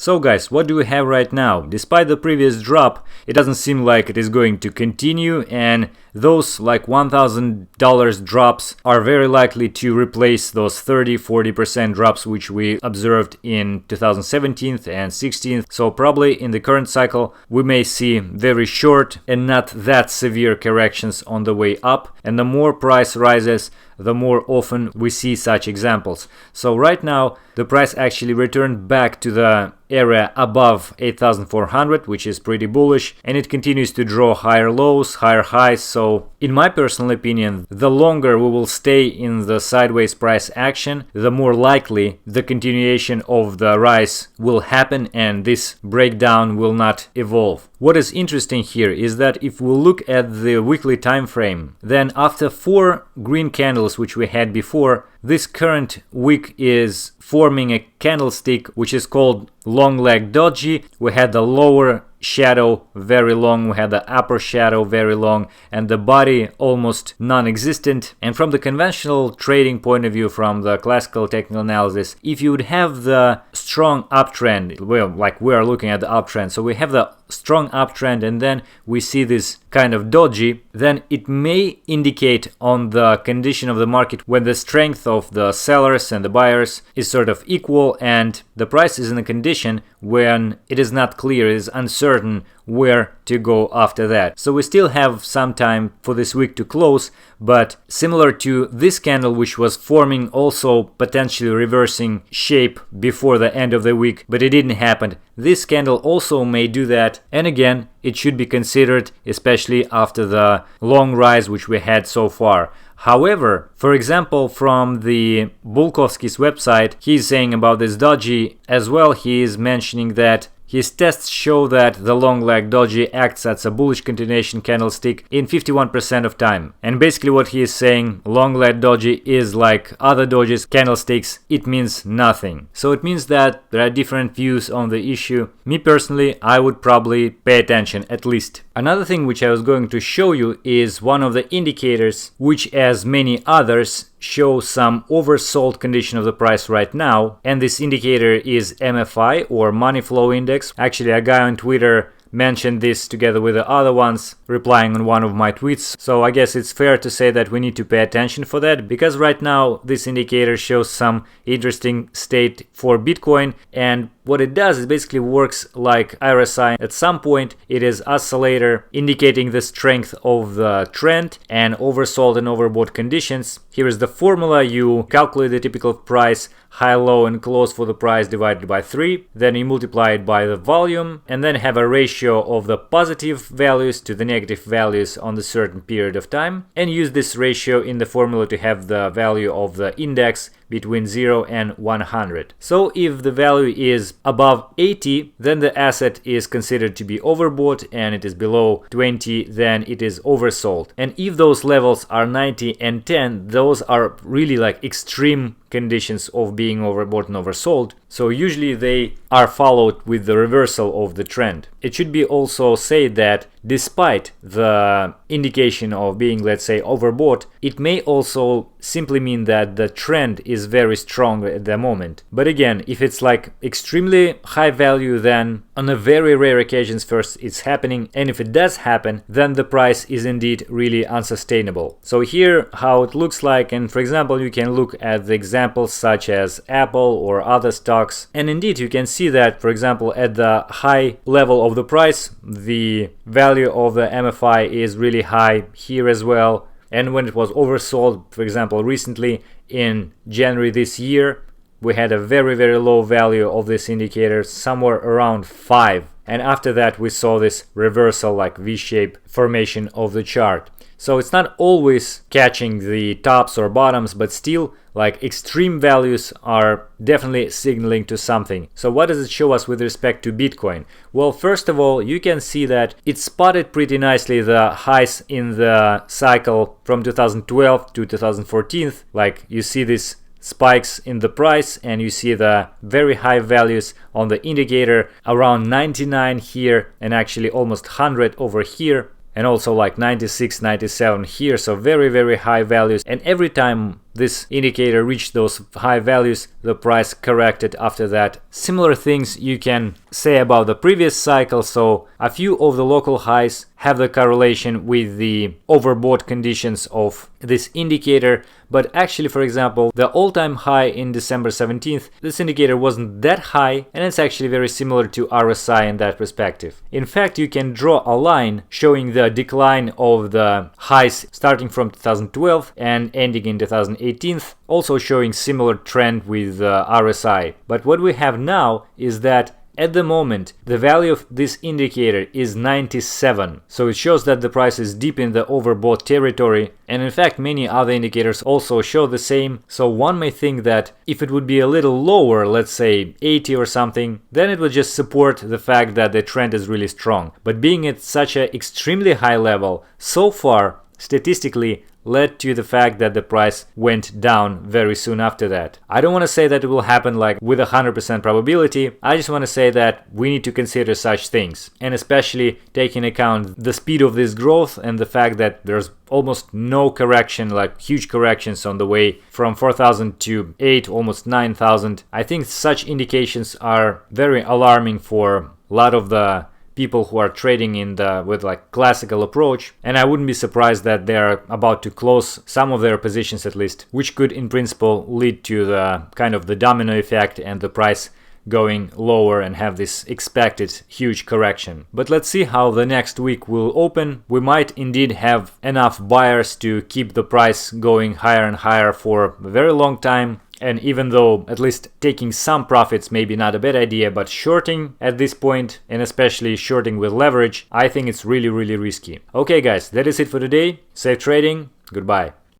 So guys, what do we have right now? Despite the previous drop, it doesn't seem like it is going to continue, and those like $1,000 drops are very likely to replace those 30-40% drops which we observed in 2017 and 16. So probably in the current cycle we may see very short and not that severe corrections on the way up, and the more price rises, the more often we see such examples. So right now the price actually returned back to the area above 8,400, which is pretty bullish, and it continues to draw higher lows, higher highs. So in my personal opinion, the longer we will stay in the sideways price action, the more likely the continuation of the rise will happen and this breakdown will not evolve. What is interesting here is that if we look at the weekly time frame, then after 4 green candles which we had before, this current week is forming a candlestick which is called long leg doji. We had the lower shadow very long, we had the upper shadow very long, and the body almost non-existent. And from the conventional trading point of view, from the classical technical analysis, if you would have the strong uptrend, well, like we are looking at the uptrend, so we have the strong uptrend and then we see this kind of doji, then it may indicate on the condition of the market when the strength of the sellers and the buyers is sort of equal and the price is in a condition when it is not clear, it is uncertain where to go after that. So we still have some time for this week to close, but similar to this candle which was forming also potentially reversing shape before the end of the week, but it didn't happen, this candle also may do that, and again it should be considered, especially after the long rise which we had so far. However, for example, from the Bulkovsky's website, he's saying about this doji as well, he is mentioning that his tests show that the long leg doji acts as a bullish continuation candlestick in 51% of time. And basically what he is saying, long leg doji is like other dojis, candlesticks, it means nothing. So it means that there are different views on the issue. Me personally, I would probably pay attention at least. Another thing which I was going to show you is one of the indicators which, as many others, show some oversold condition of the price right now, and this indicator is MFI or money flow index. Actually, a guy on Twitter mentioned this together with the other ones replying on one of my tweets, so I guess it's fair to say that we need to pay attention for that, because right now this indicator shows some interesting state for Bitcoin, and what it does is basically works like RSI. At some point it is oscillator indicating the strength of the trend and oversold and overbought conditions. Here is the formula. You calculate the typical price, high, low and close for the price divided by 3, then you multiply it by the volume and then have a ratio of the positive values to the negative values on the certain period of time, and use this ratio in the formula to have the value of the index between 0 and 100. So if the value is above 80, then the asset is considered to be overbought, and it is below 20, then it is oversold. And if those levels are 90 and 10, those are really like extreme conditions of being overbought and oversold, so usually they are followed with the reversal of the trend. It should be also said that despite the indication of being, let's say, overbought, it may also simply mean that the trend is very strong at the moment. But again, if it's like extremely high value, then on a very rare occasions first it's happening, and if it does happen, then the price is indeed really unsustainable. So here how it looks like, and for example you can look at the examples such as Apple or other stocks, and indeed you can see that, for example, at the high level of the price the value of the MFI is really high here as well, and when it was oversold, for example recently in January this year, we had a very low value of this indicator, somewhere around 5, and after that we saw this reversal like V-shape formation of the chart. So it's not always catching the tops or bottoms, but still like extreme values are definitely signaling to something. So what does it show us with respect to Bitcoin? Well, first of all, you can see that it spotted pretty nicely the highs in the cycle from 2012 to 2014. Like you see this spikes in the price, and you see the very high values on the indicator around 99 here and actually almost 100 over here. and also like 96, 97 here, so very high values, and every time this indicator reached those high values, the price corrected after that. Similar things you can say about the previous cycle, so a few of the local highs have the correlation with the overbought conditions of this indicator, but actually, for example, the all-time high in December 17th, this indicator wasn't that high, and it's actually very similar to RSI in that perspective. In fact, you can draw a line showing the decline of the highs starting from 2012 and ending in 2018, also showing similar trend with RSI. But what we have now is that at the moment, the value of this indicator is 97, so it shows that the price is deep in the overbought territory, and in fact many other indicators also show the same. So one may think that if it would be a little lower, let's say 80 or something, then it would just support the fact that the trend is really strong. But being at such an extremely high level, so far, statistically, led to the fact that the price went down very soon after that. I don't want to say that it will happen like with 100% probability. I just want to say that we need to consider such things, and especially take into account the speed of this growth and the fact that there's almost no correction, like huge corrections on the way from 4,000 to 8, almost 9,000. I think such indications are very alarming for a lot of the people who are trading in the with like classical approach, and I wouldn't be surprised that they are about to close some of their positions at least, which could in principle lead to the kind of the domino effect and the price going lower and have this expected huge correction. But let's see how the next week will open. We might indeed have enough buyers to keep the price going higher and higher for a very long time. And even though at least taking some profits may be not a bad idea, but shorting at this point, and especially shorting with leverage, I think it's really risky. Okay guys, that is it for today. Safe trading. Goodbye.